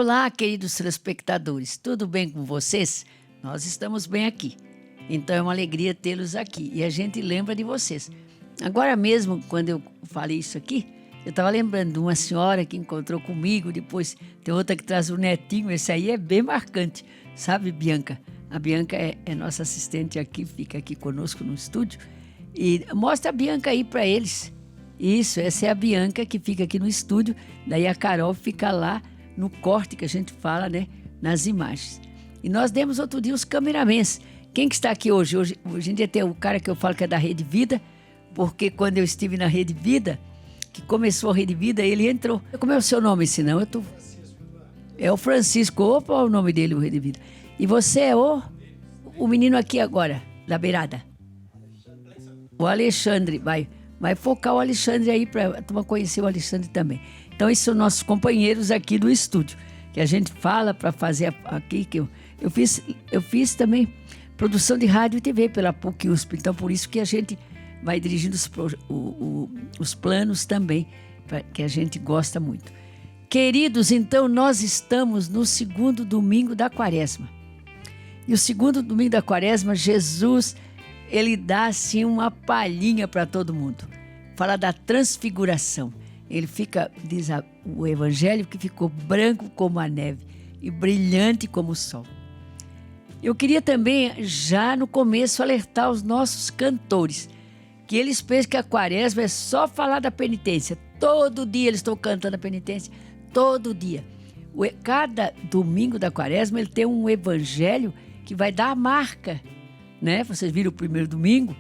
Olá, queridos telespectadores, tudo bem com vocês? Nós estamos bem aqui, então é uma alegria tê-los aqui e a gente lembra de vocês. Agora mesmo, quando eu falei isso aqui, eu estava lembrando de uma senhora que encontrou comigo, depois tem outra que traz o netinho, esse aí é bem marcante, sabe, Bianca? A Bianca é nossa assistente aqui, fica aqui conosco no estúdio e mostra a Bianca aí para eles. Isso, essa é a Bianca que fica aqui no estúdio, daí a Carol fica lá no corte que a gente fala, né, nas imagens. E nós demos outro dia os cameramans. Quem que está aqui hoje? Hoje em dia tem o cara que eu falo que é da Rede Vida, porque quando eu estive na Rede Vida, que começou a Rede Vida, ele entrou. Como é o seu nome, senão eu tô... É o Francisco. Opa, o nome dele, o Rede Vida. E você é o menino aqui agora, da beirada. O Alexandre, vai focar o Alexandre aí para a turma conhecer o Alexandre também. Então, esses são nossos companheiros aqui do estúdio, que a gente fala para fazer aqui, que eu fiz também produção de rádio e TV pela PUC-USP, então por isso que a gente vai dirigindo os planos também, que a gente gosta muito. Queridos, então nós estamos no segundo domingo da Quaresma. E o segundo domingo da Quaresma, Jesus, ele dá assim uma palhinha para todo mundo. Fala da transfiguração. Ele fica, diz o Evangelho, que ficou branco como a neve e brilhante como o sol. Eu queria também, já no começo, alertar os nossos cantores, que eles pensam que a Quaresma é só falar da penitência. Todo dia eles estão cantando a penitência, todo dia. Cada domingo da Quaresma ele tem um Evangelho que vai dar a marca, né? Vocês viram o primeiro domingo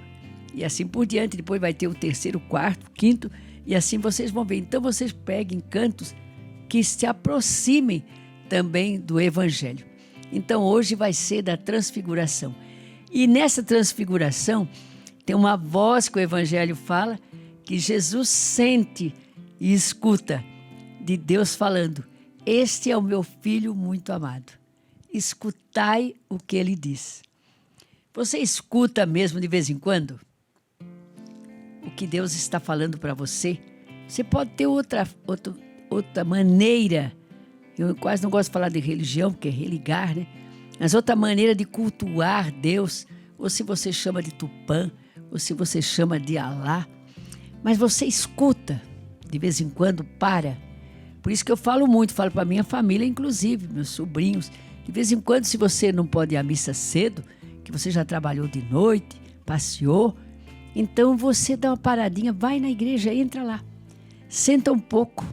e assim por diante, depois vai ter o terceiro, quarto, quinto, e assim vocês vão ver. Então vocês peguem cantos que se aproximem também do Evangelho. Então hoje vai ser da transfiguração. E nessa transfiguração tem uma voz que o Evangelho fala, que Jesus sente e escuta de Deus falando: este é o meu filho muito amado. Escutai o que ele diz. Você escuta mesmo de vez em quando o que Deus está falando para você? Você pode ter outra maneira. Eu quase não gosto de falar de religião, porque é religar, né? Mas outra maneira de cultuar Deus, ou se você chama de Tupã, ou se você chama de Alá. Mas você escuta, de vez em quando, para. Por isso que eu falo muito, falo para minha família, inclusive, meus sobrinhos. De vez em quando, se você não pode ir à missa cedo, que você já trabalhou de noite, passeou, então você dá uma paradinha, vai na igreja, entra lá, senta um pouco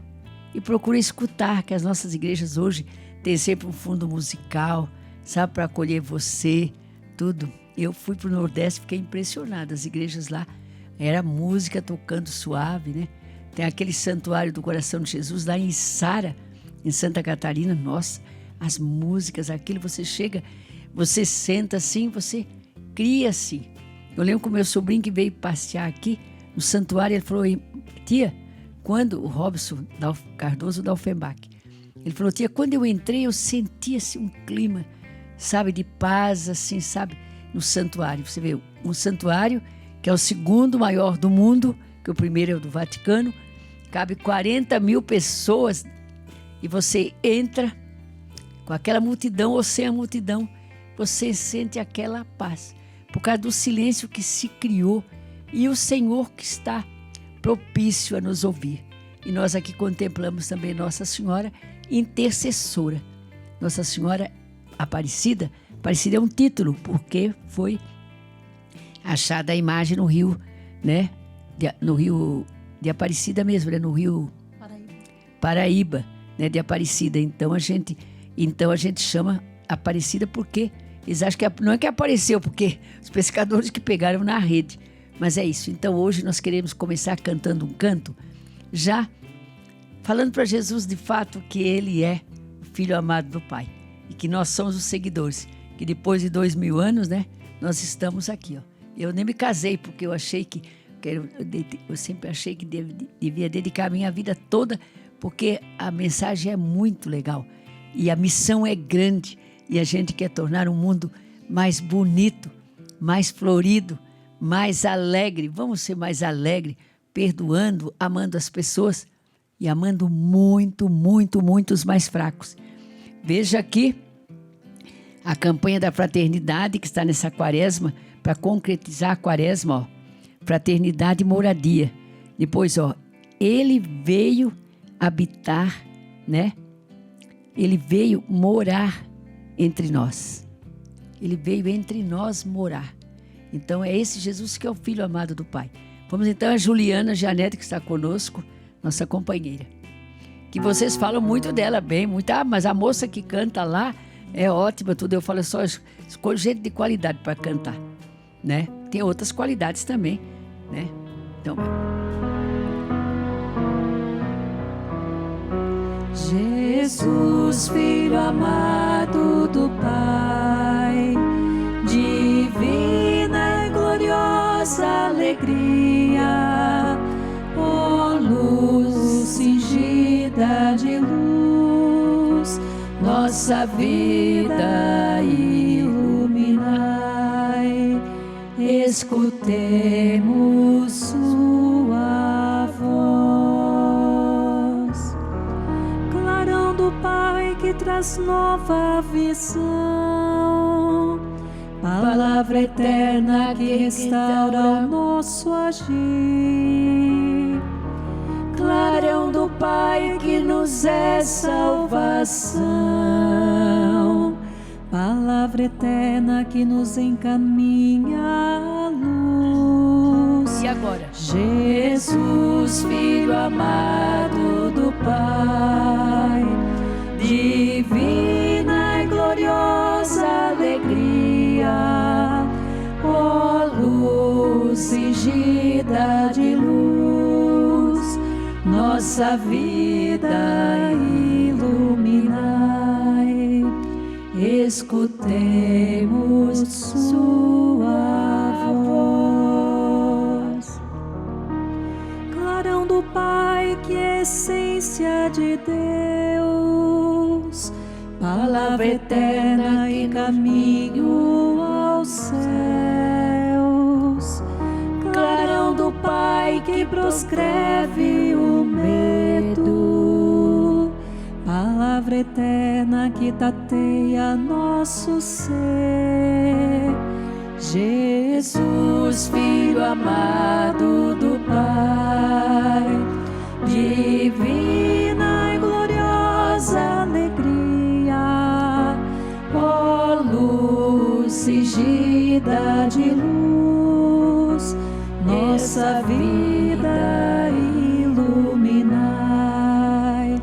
e procura escutar, que as nossas igrejas hoje têm sempre um fundo musical, sabe, para acolher você, tudo. Eu fui para o Nordeste, fiquei impressionada, as igrejas lá, era música tocando suave, né? Tem aquele Santuário do Coração de Jesus lá em Içara, em Santa Catarina, nossa, as músicas, aquilo, você chega, você senta assim, você cria assim. Eu lembro com o meu sobrinho que veio passear aqui no santuário, ele falou: tia, quando o Robson Cardoso da Offenbach, ele falou: tia, quando eu entrei eu senti assim um clima, sabe, de paz, assim, sabe, no santuário. Você vê, um santuário que é o segundo maior do mundo, que o primeiro é o do Vaticano, cabe 40 mil pessoas e você entra com aquela multidão ou sem a multidão, você sente aquela paz, por causa do silêncio que se criou e o Senhor que está propício a nos ouvir. E nós aqui contemplamos também Nossa Senhora Intercessora. Nossa Senhora Aparecida. Aparecida é um título, porque foi achada a imagem no rio, né? No rio de Aparecida mesmo, né? No rio Paraíba, né? De Aparecida. Então a gente chama Aparecida porque eles acham que não é que apareceu, porque os pescadores que pegaram na rede. Mas é isso. Então hoje nós queremos começar cantando um canto, já falando para Jesus de fato que Ele é o Filho amado do Pai. E que nós somos os seguidores. Que depois de 2000 anos, né, nós estamos aqui, ó. Eu nem me casei porque eu achei que... Eu sempre achei que devia dedicar a minha vida toda, porque a mensagem é muito legal. E a missão é grande. E a gente quer tornar o mundo mais bonito, mais florido, mais alegre. Vamos ser mais alegre, perdoando, amando as pessoas e amando muito, muito, muito os mais fracos. Veja aqui a campanha da fraternidade que está nessa quaresma, para concretizar a quaresma, ó, fraternidade e moradia. Depois, ó, ele veio habitar, né? Ele veio morar entre nós. Ele veio entre nós morar. Então é esse Jesus que é o Filho amado do Pai. Vamos então a Juliana Janete, que está conosco, nossa companheira. Que vocês falam muito dela bem, muito, mas a moça que canta lá é ótima, tudo. Eu falo só, escolho gente de qualidade para cantar, né? Tem outras qualidades também, né? Então, Jesus, Filho amado do Pai, divina e gloriosa alegria, ó luz cingida de luz, nossa vida iluminai, escutemos sua voz. Clarão do Pai que traz nova visão, palavra eterna que restaura o nosso agir. Clarão do Pai que nos é salvação, palavra eterna que nos encaminha à luz. e agora? Jesus, Filho amado do Pai, divina e gloriosa alegria, ó luz cingida de luz, nossa vida iluminai, escutemos sua voz. Clarão do Pai que é essência de Deus, palavra eterna e caminho aos céus. Clarão do Pai que proscreve o medo, palavra eterna que tateia nosso ser. Jesus, Filho amado do Pai, divina e gloriosa alegria, ó luz cingida de luz, nossa vida iluminai,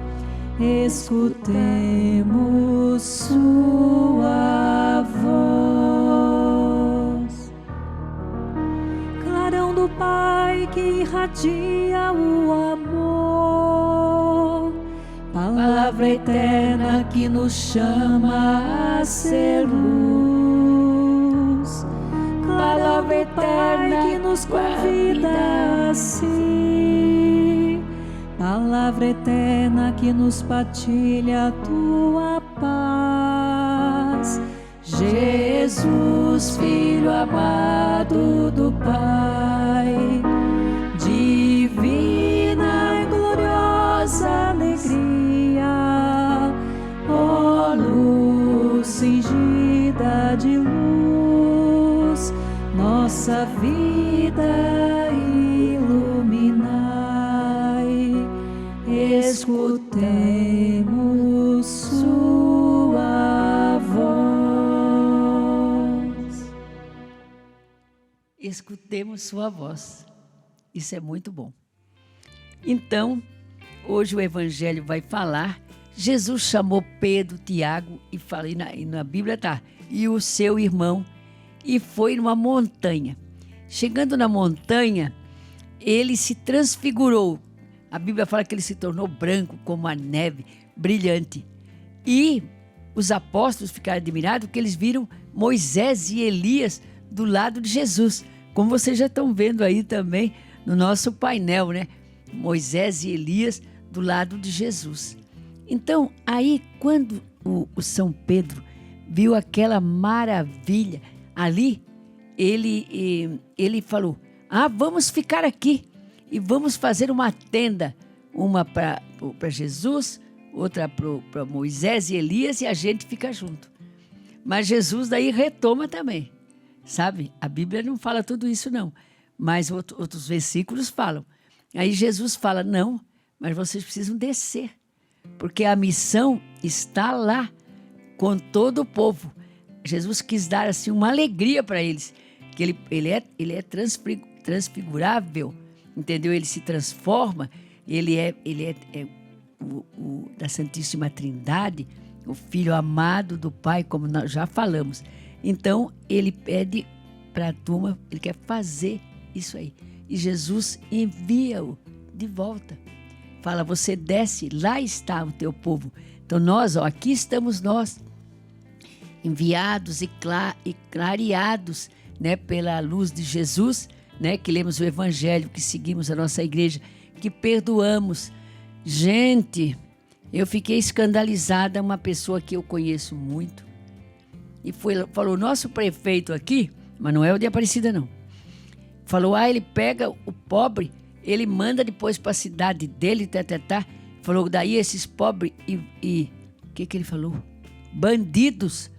escutemos sua voz. Clarão do Pai que irradia o amor, palavra eterna que nos chama a ser luz, palavra eterna que nos convida a si, palavra eterna que nos partilha a tua paz. Jesus, Filho amado do Pai, divina e gloriosa alegria, ó luz cingida de luz, nossa vida iluminai, escutemos sua voz. Escutemos sua voz. Isso é muito bom. Então, hoje o Evangelho vai falar. Jesus chamou Pedro, Tiago e falei na Bíblia tá, e o seu irmão, e foi numa montanha. Chegando na montanha, ele se transfigurou. A Bíblia fala que ele se tornou branco como a neve, brilhante. E os apóstolos ficaram admirados porque eles viram Moisés e Elias do lado de Jesus. Como vocês já estão vendo aí também no nosso painel, né? Moisés e Elias do lado de Jesus. Então, aí quando o São Pedro viu aquela maravilha ali, ele falou, vamos ficar aqui e vamos fazer uma tenda, uma para Jesus, outra para Moisés e Elias, e a gente fica junto. Mas Jesus daí retoma também, sabe? A Bíblia não fala tudo isso não, mas outros versículos falam. Aí Jesus fala, não, mas vocês precisam descer, porque a missão está lá com todo o povo. Jesus quis dar assim uma alegria para eles, que ele é transfigurável, entendeu? Ele se transforma, ele é da Santíssima Trindade, o Filho amado do Pai, como nós já falamos. Então, ele pede para a turma, ele quer fazer isso aí. E Jesus envia-o de volta. Fala, você desce, lá está o teu povo. Então, aqui estamos nós, enviados e clareados, né, pela luz de Jesus, né, que lemos o Evangelho, que seguimos a nossa igreja, que perdoamos. Gente, eu fiquei escandalizada, uma pessoa que eu conheço muito, e falou, nosso prefeito aqui, mas não é o de Aparecida não, falou, ele pega o pobre, ele manda depois para a cidade dele, falou, daí esses pobres e o que ele falou? Bandidos.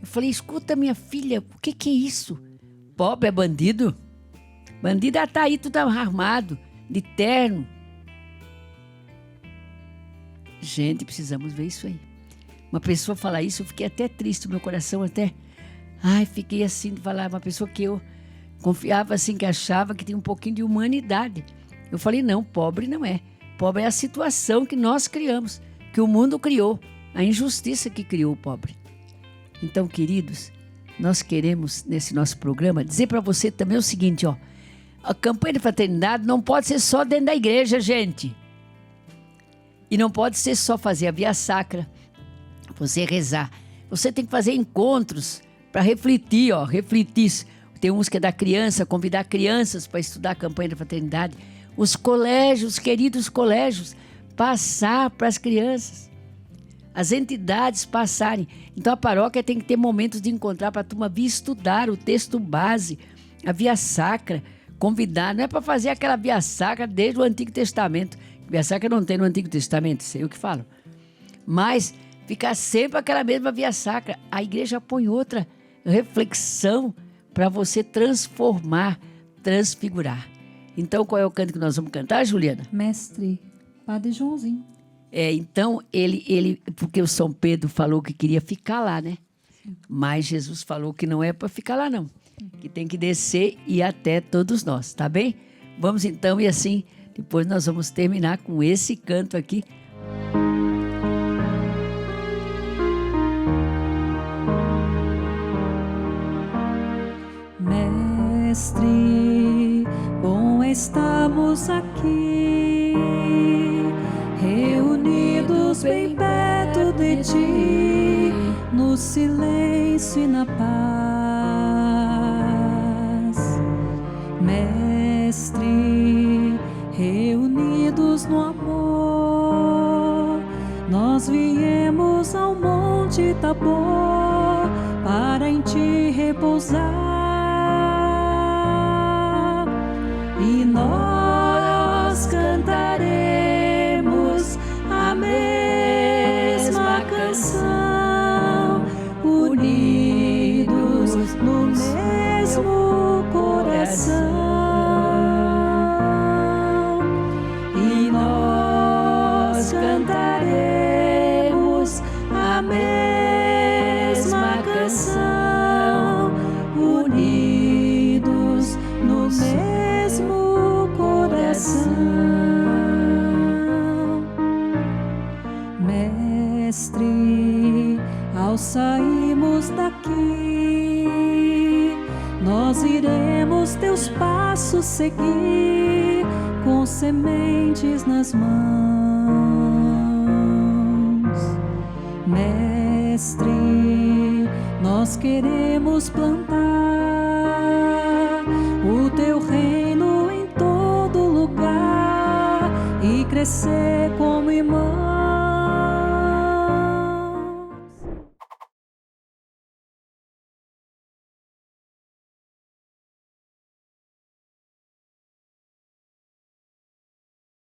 Eu falei, escuta minha filha, o que é isso? Pobre é bandido? Bandido está aí tudo armado, de terno. Gente, precisamos ver isso aí. Uma pessoa falar isso, eu fiquei até triste, meu coração até... fiquei assim de falar, uma pessoa que eu confiava assim, que achava que tinha um pouquinho de humanidade. Eu falei, não, pobre não é. Pobre é a situação que nós criamos, que o mundo criou, a injustiça que criou o pobre. Então, queridos, nós queremos, nesse nosso programa, dizer para você também o seguinte, a campanha de fraternidade não pode ser só dentro da igreja, gente. E não pode ser só fazer a via sacra, você rezar. Você tem que fazer encontros para refletir, refletir. Tem uns que é da criança, convidar crianças para estudar a campanha da fraternidade. Os colégios, queridos colégios, passar para as crianças. As entidades passarem. Então a paróquia tem que ter momentos de encontrar para a turma vir estudar o texto base, a via sacra, convidar. Não é para fazer aquela via sacra desde o Antigo Testamento. Via sacra não tem no Antigo Testamento, sei o que falo. Mas ficar sempre aquela mesma via sacra. A igreja põe outra reflexão para você transformar, transfigurar. Então, qual é o canto que nós vamos cantar, Juliana? Mestre, Padre Joãozinho. Então, porque o São Pedro falou que queria ficar lá, né? Sim. Mas Jesus falou que não é para ficar lá, não. Que tem que descer e ir até todos nós, tá bem? Vamos então, e assim, depois nós vamos terminar com esse canto aqui. Mestre, bom estamos aqui, reunidos bem perto de ti, no silêncio e na paz. Mestre, reunidos no amor, nós viemos ao Monte Tabor para em ti repousar. E nós cantaremos a mesma canção, unidos no mesmo coração. E nós cantaremos a mesma canção, unidos no mesmo coração. Mestre, ao sairmos daqui, nós iremos teus passos seguir, com sementes nas mãos. Mestre, nós queremos plantar o teu reino em todo lugar e crescer como irmãos.